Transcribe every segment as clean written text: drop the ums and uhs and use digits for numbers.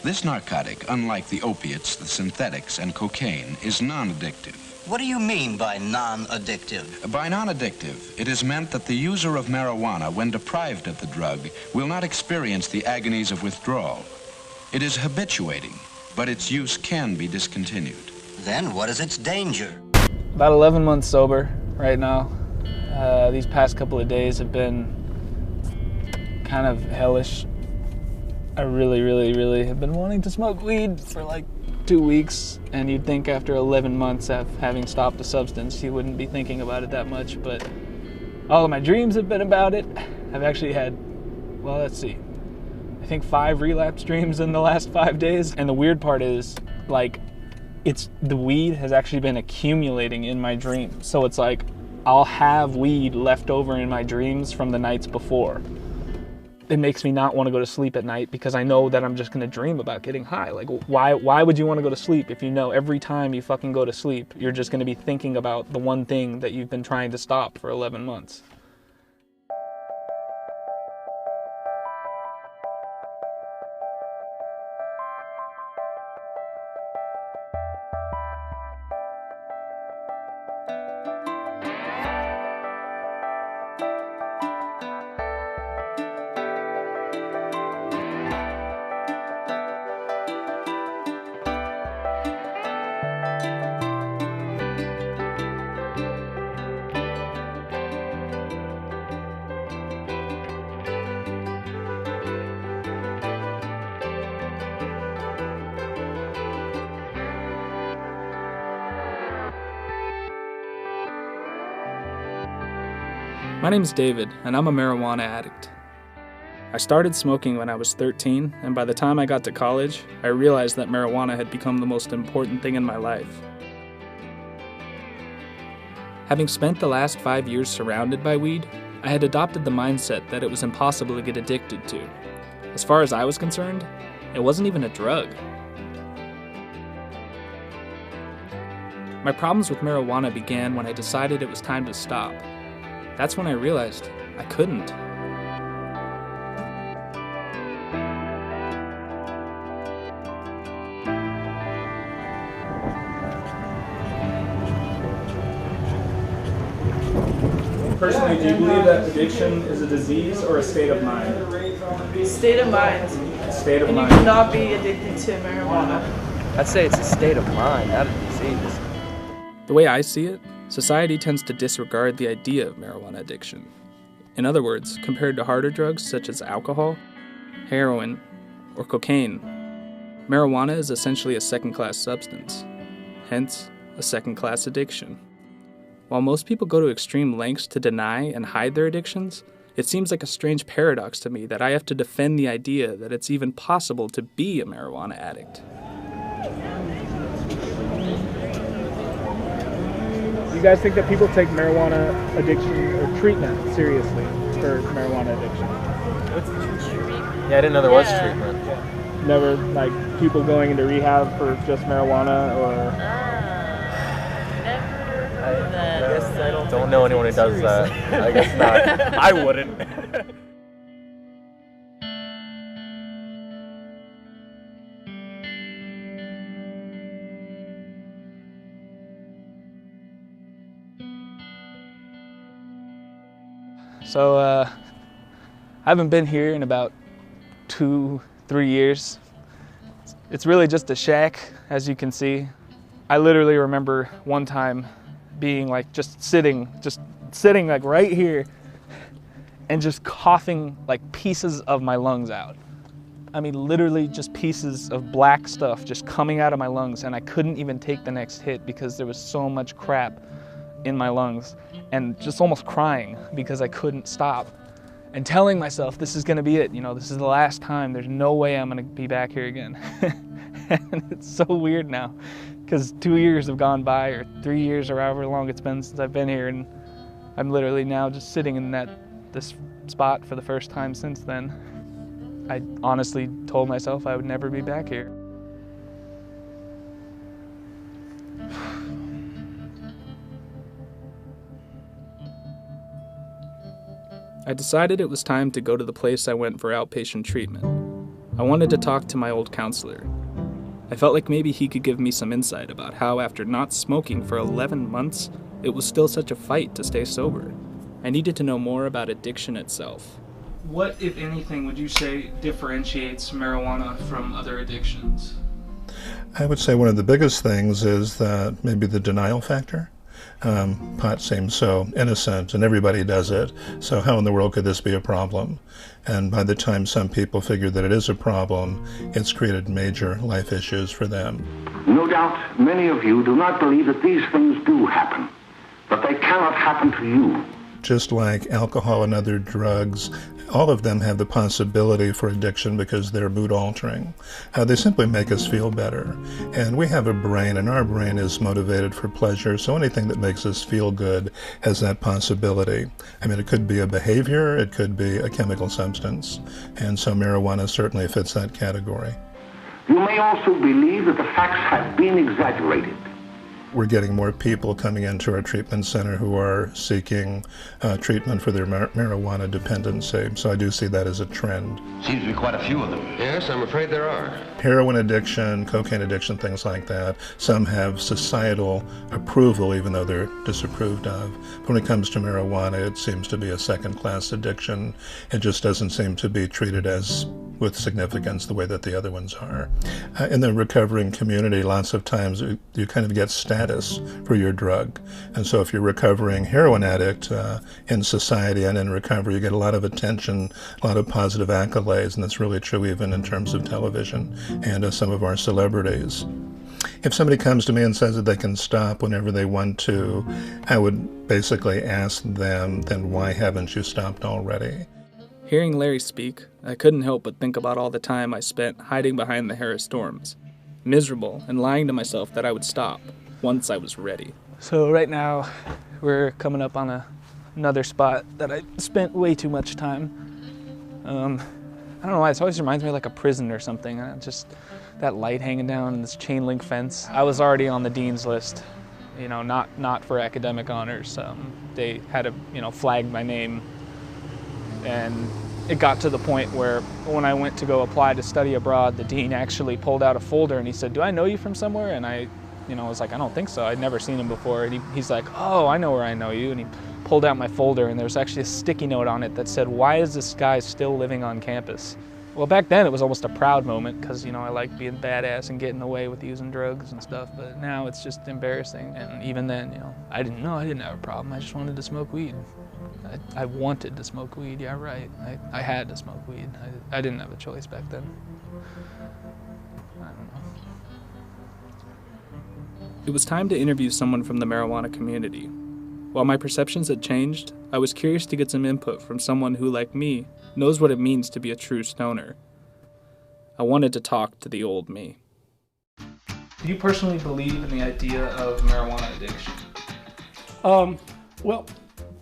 This narcotic, unlike the opiates, the synthetics, and cocaine, is non-addictive. What do you mean by non-addictive? By non-addictive, it is meant that the user of marijuana, when deprived of the drug, will not experience the agonies of withdrawal. It is habituating, but its use can be discontinued. Then what is its danger? About 11 months sober right now. These past couple of days have been kind of hellish. I really have been wanting to smoke weed for like 2 weeks, and you'd think after 11 months of having stopped a substance, you wouldn't be thinking about it that much, but all of my dreams have been about it. I've actually had, well, let's see, I think 5 relapse dreams in the last 5 days, and the weird part is, like, the weed has actually been accumulating in my dreams, so it's like, I'll have weed left over in my dreams from the nights before. It makes me not want to go to sleep at night because I know that I'm just going to dream about getting high. Like, why would you want to go to sleep if you know every time you fucking go to sleep, you're just going to be thinking about the one thing that you've been trying to stop for 11 months? My name's David, and I'm a marijuana addict. I started smoking when I was 13, and by the time I got to college, I realized that marijuana had become the most important thing in my life. Having spent the last 5 years surrounded by weed, I had adopted the mindset that it was impossible to get addicted to. As far as I was concerned, it wasn't even a drug. My problems with marijuana began when I decided it was time to stop. That's when I realized I couldn't. Personally, do you believe that addiction is a disease or a state of mind? State of mind. State of and mind. You cannot be addicted to marijuana. I'd say it's a state of mind, not a disease. The way I see it, society tends to disregard the idea of marijuana addiction. In other words, compared to harder drugs such as alcohol, heroin, or cocaine, marijuana is essentially a second-class substance, hence a second-class addiction. While most people go to extreme lengths to deny and hide their addictions, it seems like a strange paradox to me that I have to defend the idea that it's even possible to be a marijuana addict. You guys think that people take marijuana addiction or treatment seriously for marijuana addiction? What's treatment? Yeah, I didn't know there was treatment. Never, like, people going into rehab for just marijuana or... Never heard of that. I guess I don't know anyone who does that. I guess not. I wouldn't. So, I haven't been here in about 2-3 years. It's really just a shack, as you can see. I literally remember one time being like just sitting like right here and just coughing like pieces of my lungs out. I mean, literally just pieces of black stuff just coming out of my lungs, and I couldn't even take the next hit because there was so much crap in my lungs, and just almost crying because I couldn't stop and telling myself this is gonna be it, you know, this is the last time, there's no way I'm gonna be back here again. And it's so weird now because 2 years have gone by, or 3 years, or however long it's been since I've been here, and I'm literally now just sitting in this spot for the first time since then. I honestly told myself I would never be back here. I decided it was time to go to the place I went for outpatient treatment. I wanted to talk to my old counselor. I felt like maybe he could give me some insight about how, after not smoking for 11 months, it was still such a fight to stay sober. I needed to know more about addiction itself. What, if anything, would you say differentiates marijuana from other addictions? I would say one of the biggest things is that maybe the denial factor. Pot seems so innocent and everybody does it, so how in the world could this be a problem? And by the time some people figure that it is a problem, it's created major life issues for them. No doubt many of you do not believe that these things do happen, but they cannot happen to you. Just like alcohol and other drugs, all of them have the possibility for addiction because they're mood altering. They simply make us feel better. And we have a brain, and our brain is motivated for pleasure, so anything that makes us feel good has that possibility. I mean, it could be a behavior, it could be a chemical substance, and so marijuana certainly fits that category. You may also believe that the facts have been exaggerated. We're getting more people coming into our treatment center who are seeking treatment for their marijuana dependency. So I do see that as a trend. Seems to be quite a few of them. Yes, I'm afraid there are. Heroin addiction, cocaine addiction, things like that. Some have societal approval even though they're disapproved of. But when it comes to marijuana, it seems to be a second-class addiction. It just doesn't seem to be treated as with significance the way that the other ones are. In the recovering community, lots of times you kind of get status for your drug. And so if you're a recovering heroin addict in society and in recovery, you get a lot of attention, a lot of positive accolades, and that's really true even in terms of television and some of our celebrities. If somebody comes to me and says that they can stop whenever they want to, I would basically ask them, then why haven't you stopped already? Hearing Larry speak, I couldn't help but think about all the time I spent hiding behind the Harris storms, miserable and lying to myself that I would stop once I was ready. So right now, we're coming up on another spot that I spent way too much time. I don't know why, it always reminds me of like a prison or something. Just that light hanging down and this chain link fence. I was already on the dean's list, you know, not for academic honors. They had to, flag my name. And it got to the point where when I went to go apply to study abroad, the dean actually pulled out a folder and he said, "Do I know you from somewhere?" And I was like, "I don't think so. I'd never seen him before." And he's like, "Oh, I know where I know you." And he pulled out my folder and there was actually a sticky note on it that said, "Why is this guy still living on campus?" Well, back then it was almost a proud moment because, I like being badass and getting away with using drugs and stuff. But now it's just embarrassing. And even then, I didn't have a problem. I just wanted to smoke weed. I wanted to smoke weed, yeah, right. I had to smoke weed. I didn't have a choice back then. I don't know. It was time to interview someone from the marijuana community. While my perceptions had changed, I was curious to get some input from someone who, like me, knows what it means to be a true stoner. I wanted to talk to the old me. Do you personally believe in the idea of marijuana addiction? Well,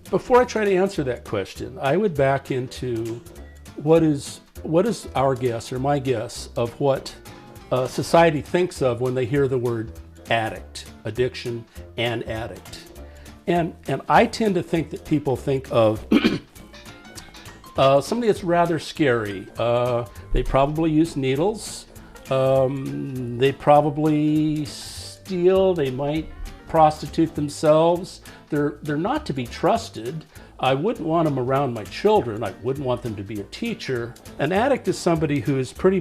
before I try to answer that question, I would back into what is our guess or my guess of what society thinks of when they hear the word addict, addiction, and addict. And I tend to think that people think of somebody that's rather scary. They probably use needles. They probably steal. They might prostitute themselves. They're not to be trusted. I wouldn't want them around my children. I wouldn't want them to be a teacher. An addict is somebody who is pretty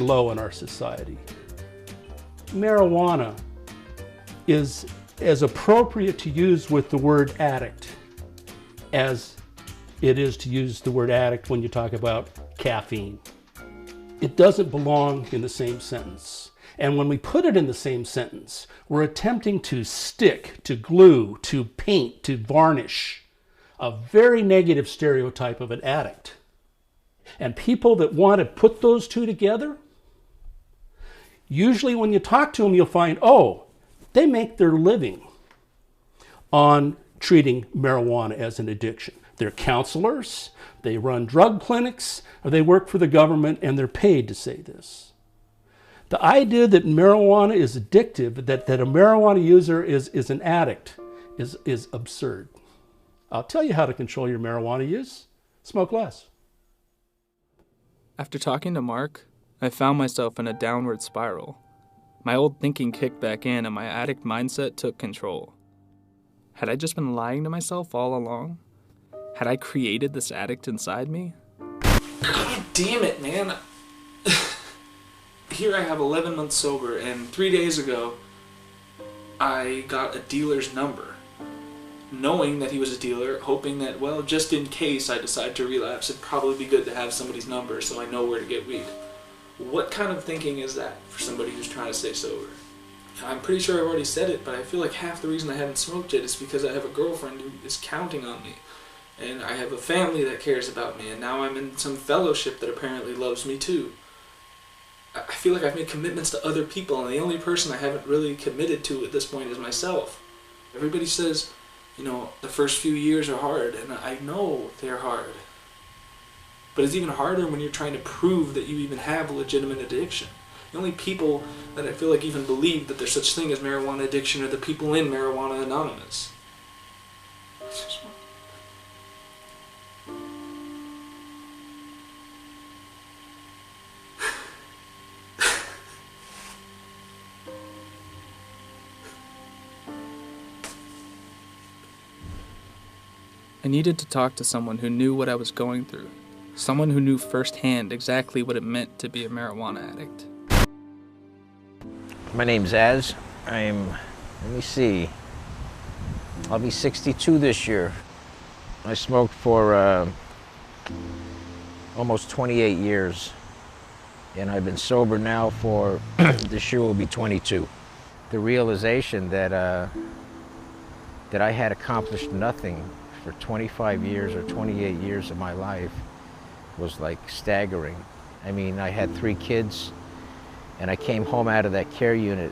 low in our society. Marijuana is as appropriate to use with the word addict as it is to use the word addict when you talk about caffeine. It doesn't belong in the same sentence. And when we put it in the same sentence, we're attempting to stick, to glue, to paint, to varnish a very negative stereotype of an addict. And people that want to put those two together, usually when you talk to them, you'll find, they make their living on treating marijuana as an addiction. They're counselors, they run drug clinics, or they work for the government and they're paid to say this. The idea that marijuana is addictive, that a marijuana user is an addict, is absurd. I'll tell you how to control your marijuana use. Smoke less. After talking to Mark, I found myself in a downward spiral. My old thinking kicked back in and my addict mindset took control. Had I just been lying to myself all along? Had I created this addict inside me? God damn it, man. Here I have 11 months sober, and 3 days ago, I got a dealer's number. Knowing that he was a dealer, hoping that, well, just in case I decide to relapse, it'd probably be good to have somebody's number so I know where to get weed. What kind of thinking is that for somebody who's trying to stay sober? I'm pretty sure I've already said it, but I feel like half the reason I haven't smoked it is because I have a girlfriend who is counting on me. And I have a family that cares about me, and now I'm in some fellowship that apparently loves me too. I feel like I've made commitments to other people, and the only person I haven't really committed to at this point is myself. Everybody says, you know, the first few years are hard, and I know they're hard. But it's even harder when you're trying to prove that you even have a legitimate addiction. The only people that I feel like even believe that there's such thing as marijuana addiction are the people in Marijuana Anonymous. I needed to talk to someone who knew what I was going through. Someone who knew firsthand exactly what it meant to be a marijuana addict. My name's Az. let me see, I'll be 62 this year. I smoked for almost 28 years. And I've been sober now for, this year will be 22. The realization that I had accomplished nothing for 25 years or 28 years of my life was like staggering. I mean, I had 3 kids, and I came home out of that care unit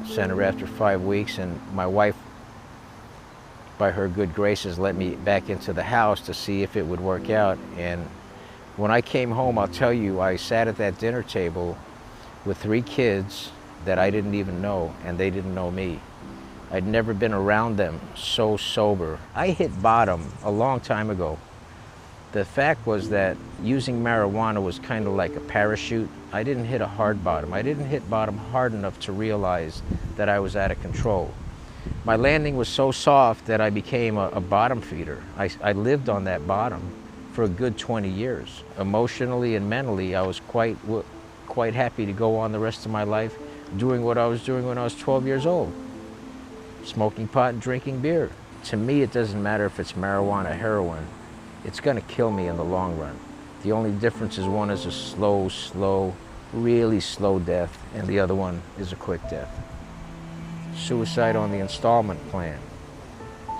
center after 5 weeks, and my wife, by her good graces, let me back into the house to see if it would work out. And when I came home, I'll tell you, I sat at that dinner table with 3 kids that I didn't even know, and they didn't know me. I'd never been around them so sober. I hit bottom a long time ago. The fact was that using marijuana was kind of like a parachute. I didn't hit a hard bottom. I didn't hit bottom hard enough to realize that I was out of control. My landing was so soft that I became a bottom feeder. I lived on that bottom for a good 20 years. Emotionally and mentally, I was quite happy to go on the rest of my life doing what I was doing when I was 12 years old. Smoking pot and drinking beer. To me, it doesn't matter if it's marijuana or heroin. It's gonna kill me in the long run. The only difference is one is a slow, really slow death, and the other one is a quick death. Suicide on the installment plan.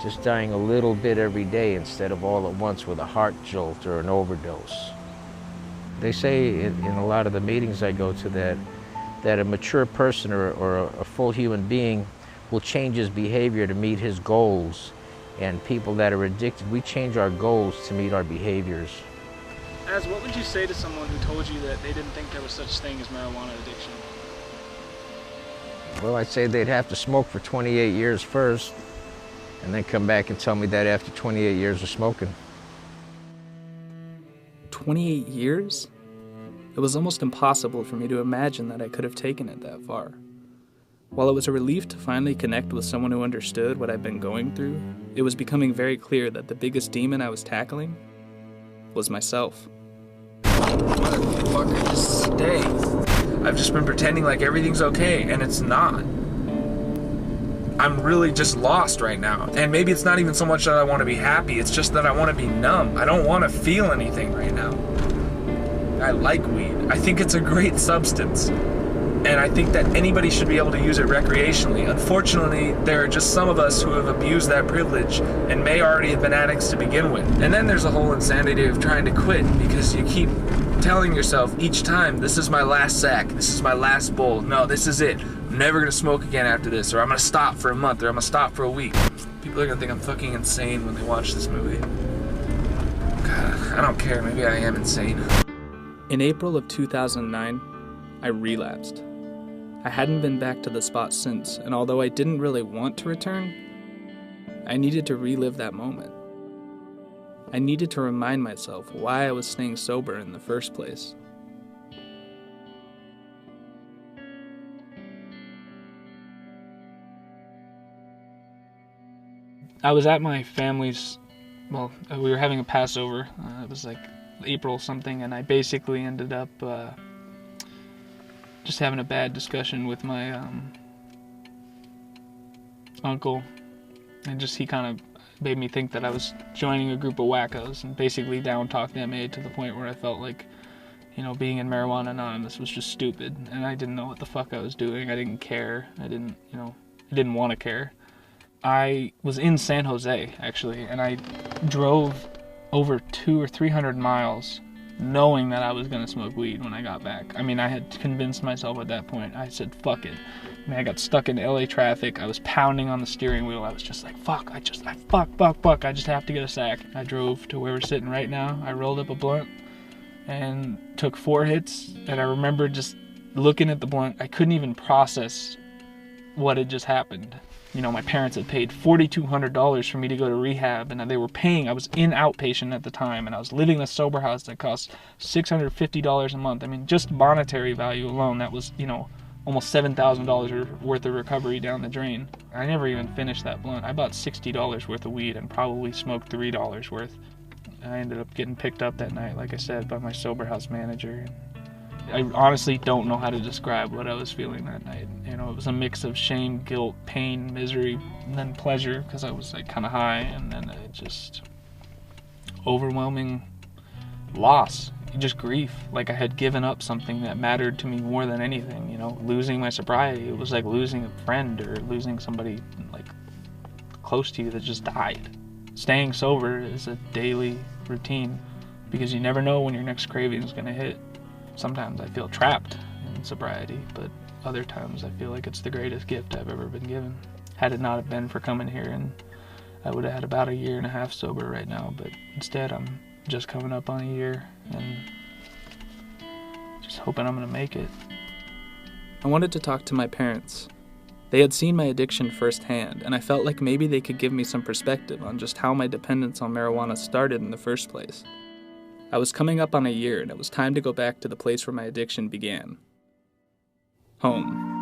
Just dying a little bit every day instead of all at once with a heart jolt or an overdose. They say in a lot of the meetings I go to that a mature person or a full human being will change his behavior to meet his goals. And people that are addicted, we change our goals to meet our behaviors. Az, what would you say to someone who told you that they didn't think there was such thing as marijuana addiction? Well, I'd say they'd have to smoke for 28 years first, and then come back and tell me that after 28 years of smoking. 28 years? It was almost impossible for me to imagine that I could have taken it that far. While it was a relief to finally connect with someone who understood what I'd been going through, it was becoming very clear that the biggest demon I was tackling was myself. Motherfucker, just stay. I've just been pretending like everything's okay, and it's not. I'm really just lost right now. And maybe it's not even so much that I want to be happy, it's just that I want to be numb. I don't want to feel anything right now. I like weed. I think it's a great substance. And I think that anybody should be able to use it recreationally. Unfortunately, there are just some of us who have abused that privilege and may already have been addicts to begin with. And then there's a whole insanity of trying to quit because you keep telling yourself each time, this is my last sack, this is my last bowl, no, this is it. I'm never gonna smoke again after this, or I'm gonna stop for a month, or I'm gonna stop for a week. People are gonna think I'm fucking insane when they watch this movie. God, I don't care, maybe I am insane. In April of 2009, I relapsed. I hadn't been back to the spot since, and although I didn't really want to return, I needed to relive that moment. I needed to remind myself why I was staying sober in the first place. I was at my family's, well, we were having a Passover. It was like April something, and I basically ended up just having a bad discussion with my uncle, and just he kind of made me think that I was joining a group of wackos, and basically down-talked MA to the point where I felt like, you know, being in Marijuana Anonymous was just stupid, and I didn't know what the fuck I was doing. I didn't care. I didn't want to care. I was in San Jose, actually, and I drove over 200 or 300 miles knowing that I was going to smoke weed when I got back. I mean, I had convinced myself at that point. I said, fuck it. I mean, I got stuck in LA traffic. I was pounding on the steering wheel. I was just like, fuck, I just have to get a sack. I drove to where we're sitting right now. I rolled up a blunt and took 4 hits, and I remember just looking at the blunt. I couldn't even process what had just happened. You know, my parents had paid $4,200 for me to go to rehab, and they were paying. I was in outpatient at the time, and I was living in a sober house that cost $650 a month. I mean, just monetary value alone, that was, you know, almost $7,000 worth of recovery down the drain. I never even finished that blunt. I bought $60 worth of weed and probably smoked $3 worth. I ended up getting picked up that night, like I said, by my sober house manager. I honestly don't know how to describe what I was feeling that night. You know, it was a mix of shame, guilt, pain, misery, and then pleasure, because I was like kind of high, and then just overwhelming loss, just grief. Like I had given up something that mattered to me more than anything, you know, losing my sobriety. It was like losing a friend or losing somebody like close to you that just died. Staying sober is a daily routine because you never know when your next craving is going to hit. Sometimes I feel trapped in sobriety, but other times I feel like it's the greatest gift I've ever been given. Had it not have been for coming here, and I would have had about 1.5 years sober right now, but instead I'm just coming up on 1 year and just hoping I'm gonna make it. I wanted to talk to my parents. They had seen my addiction firsthand, and I felt like maybe they could give me some perspective on just how my dependence on marijuana started in the first place. I was coming up on 1 year, and it was time to go back to the place where my addiction began. Home.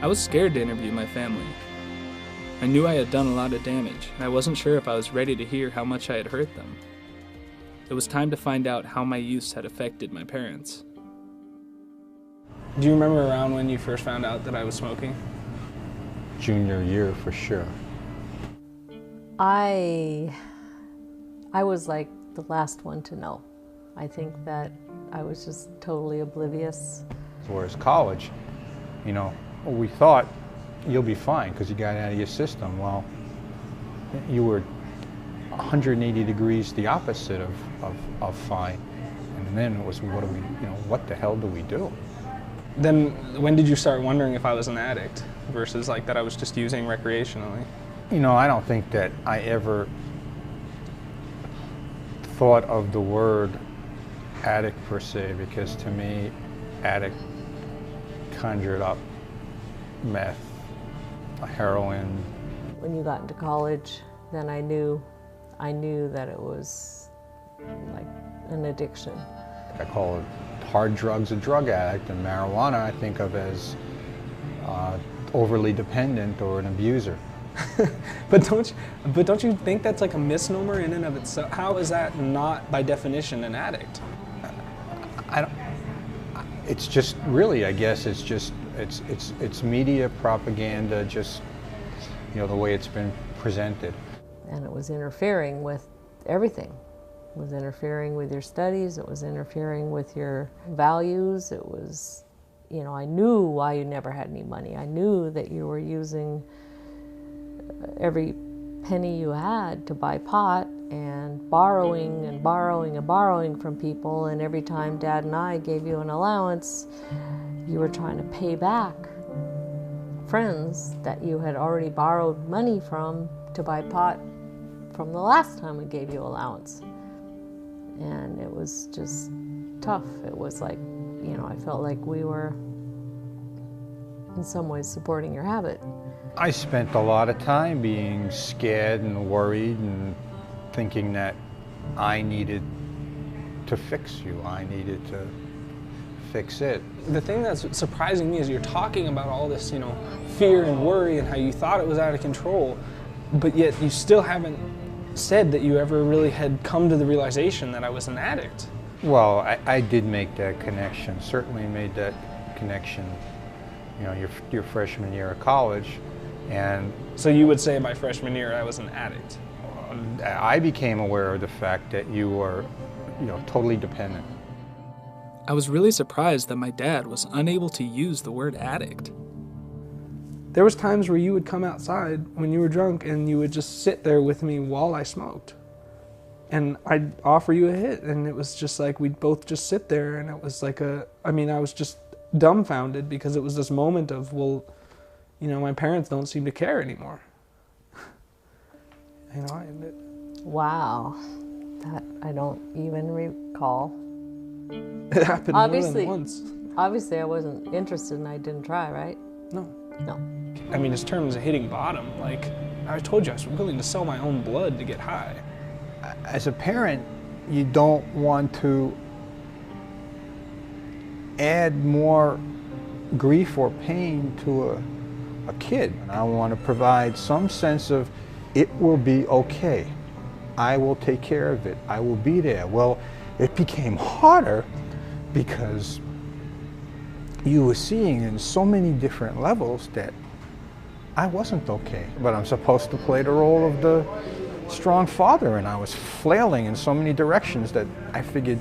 I was scared to interview my family. I knew I had done a lot of damage, and I wasn't sure if I was ready to hear how much I had hurt them. It was time to find out how my use had affected my parents. Do you remember around when you first found out that I was smoking? Junior year for sure. I was like the last one to know. I think that I was just totally oblivious. Whereas college, you know, we thought you'll be fine because you got out of your system. Well, you were 180 degrees the opposite of fine. And then it was, what do we, you know, what the hell do we do? Then when did you start wondering if I was an addict versus like that I was just using recreationally? You know, I don't think that I ever thought of the word addict per se, because to me, addict conjured up meth, heroin. When you got into college, then I knew that it was like an addiction. I call it hard drugs a drug addict, and marijuana I think of as overly dependent or an abuser. But don't you think that's like a misnomer in and of itself? How is that not by definition an addict? I don't. It's just really, I guess, it's media propaganda, just, you know, the way it's been presented. And it was interfering with everything, was interfering with your studies, it was interfering with your values, it was, you know, I knew why you never had any money. I knew that you were using every penny you had to buy pot and borrowing and borrowing and borrowing from people, and every time Dad and I gave you an allowance, you were trying to pay back friends that you had already borrowed money from to buy pot from the last time we gave you allowance. And it was just tough. It was like, you know, I felt like we were in some ways supporting your habit. I spent a lot of time being scared and worried and thinking that I needed to fix you. I needed to fix it. The thing that's surprising me is you're talking about all this, you know, fear and worry and how you thought it was out of control, but yet you still haven't said that you ever really had come to the realization that I was an addict. Well, I did make that connection, certainly made that connection, you know, your freshman year of college. And so you would say my freshman year I was an addict? I became aware of the fact that you were, you know, totally dependent. I was really surprised that my dad was unable to use the word addict. There was times where you would come outside when you were drunk and you would just sit there with me while I smoked. And I'd offer you a hit, and it was just like we'd both just sit there, and it was like I was just dumbfounded because it was this moment of, well, you know, my parents don't seem to care anymore. You know, wow, that I don't even recall. It happened more than once. Obviously, I wasn't interested and I didn't try, right? No. No. I mean, in terms of hitting bottom, like, I told you I was willing to sell my own blood to get high. As a parent, you don't want to add more grief or pain to a kid. I want to provide some sense of it will be okay. I will take care of it. I will be there. Well, it became harder because you were seeing in so many different levels that I wasn't okay. But I'm supposed to play the role of the strong father, and I was flailing in so many directions that I figured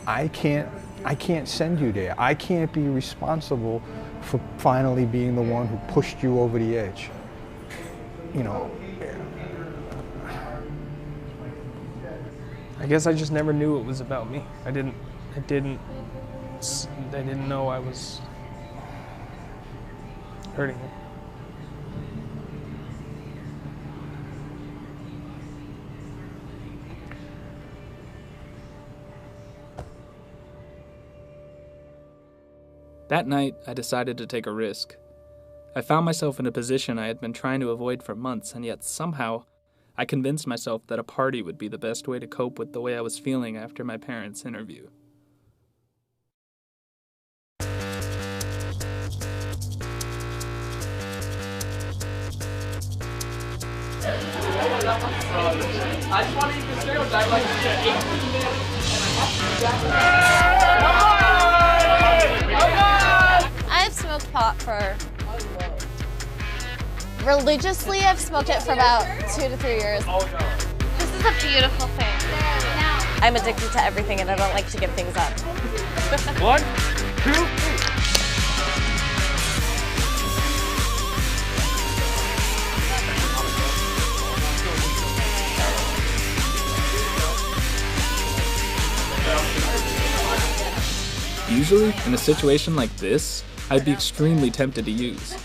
I can't send you there. I can't be responsible for finally being the one who pushed you over the edge. You know. I guess I just never knew it was about me. I didn't know I was hurting him. That night, I decided to take a risk. I found myself in a position I had been trying to avoid for months, and yet somehow I convinced myself that a party would be the best way to cope with the way I was feeling after my parents' interview. I just want to eat the sandwich. I like 18 minutes. I've smoked pot for... Religiously, I've smoked it for about 2 to 3 years. This is a beautiful thing. I'm addicted to everything and I don't like to give things up. 1, 2, Usually, in a situation like this, I'd be extremely tempted to use.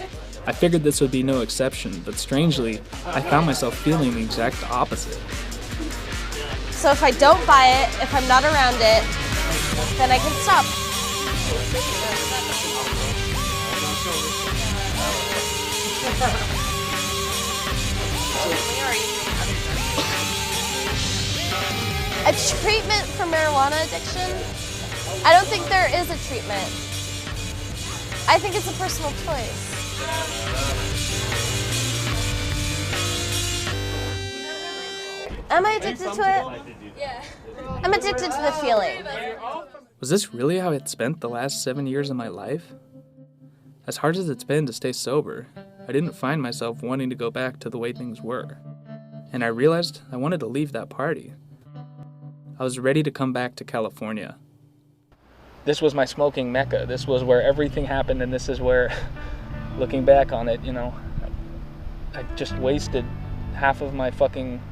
I figured this would be no exception, but strangely, I found myself feeling the exact opposite. So if I don't buy it, if I'm not around it, then I can stop. A treatment for marijuana addiction? I don't think there is a treatment. I think it's a personal choice. Am I addicted to it? Yeah. I'm addicted to the feeling. Was this really how I'd spent the last 7 years of my life? As hard as it's been to stay sober, I didn't find myself wanting to go back to the way things were. And I realized I wanted to leave that party. I was ready to come back to California. This was my smoking mecca. This was where everything happened, and this is where, looking back on it, you know, I just wasted half of my fucking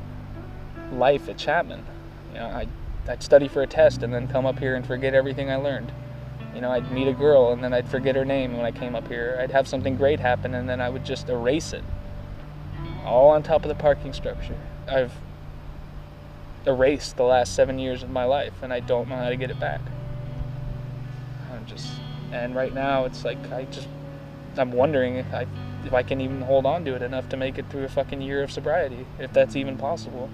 life at Chapman. You know, I'd study for a test and then come up here and forget everything I learned. You know, I'd meet a girl and then I'd forget her name when I came up here. I'd have something great happen and then I would just erase it. All on top of the parking structure. I've erased the last 7 years of my life and I don't know how to get it back. And right now it's like, I'm wondering if I can even hold on to it enough to make it through a fucking year of sobriety, if that's even possible.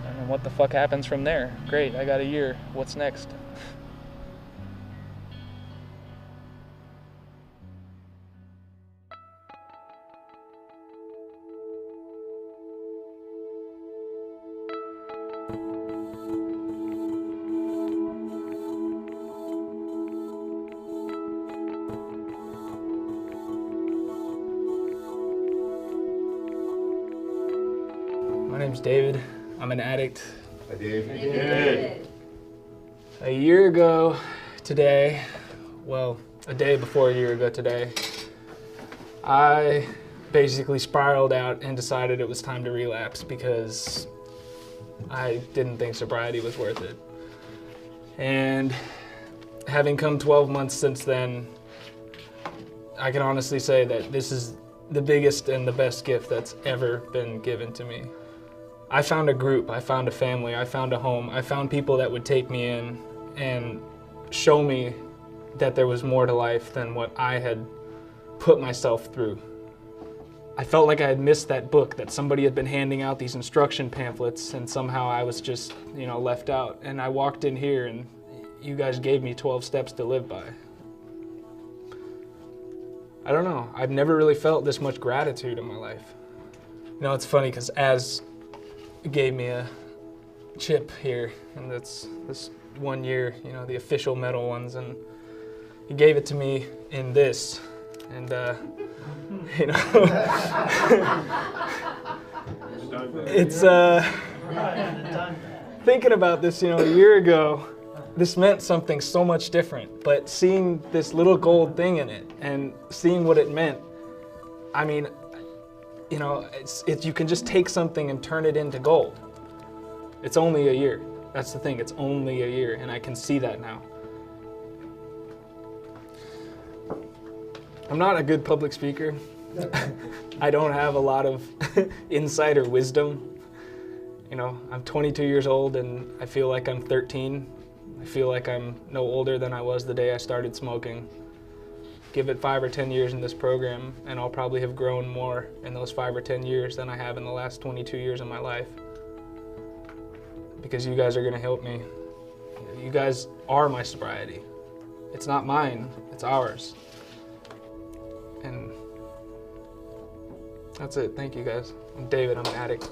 And then what the fuck happens from there? Great, I got a year. What's next? My name's David. I'm an addict. Hi, Dave. A year ago today, well, a day before a year ago today, I basically spiraled out and decided it was time to relapse because I didn't think sobriety was worth it. And having come 12 months since then, I can honestly say that this is the biggest and the best gift that's ever been given to me. I found a group, I found a family, I found a home, I found people that would take me in and show me that there was more to life than what I had put myself through. I felt like I had missed that book, that somebody had been handing out these instruction pamphlets and somehow I was just, you know, left out. And I walked in here and you guys gave me 12 steps to live by. I don't know, I've never really felt this much gratitude in my life. You know, it's funny because Az gave me a chip here, and that's this 1 year, you know, the official metal ones, and he gave it to me in this, and you know, it's thinking about this, you know, a year ago, this meant something so much different, but seeing this little gold thing in it and seeing what it meant, I mean, you know, you can just take something and turn it into gold. It's only a year. That's the thing, it's only a year, and I can see that now. I'm not a good public speaker. I don't have a lot of insider wisdom. You know, I'm 22 years old and I feel like I'm 13. I feel like I'm no older than I was the day I started smoking. Give it 5 or 10 years in this program and I'll probably have grown more in those 5 or 10 years than I have in the last 22 years of my life. Because you guys are gonna help me. You guys are my sobriety. It's not mine, it's ours. And that's it, thank you guys. I'm David, I'm an addict.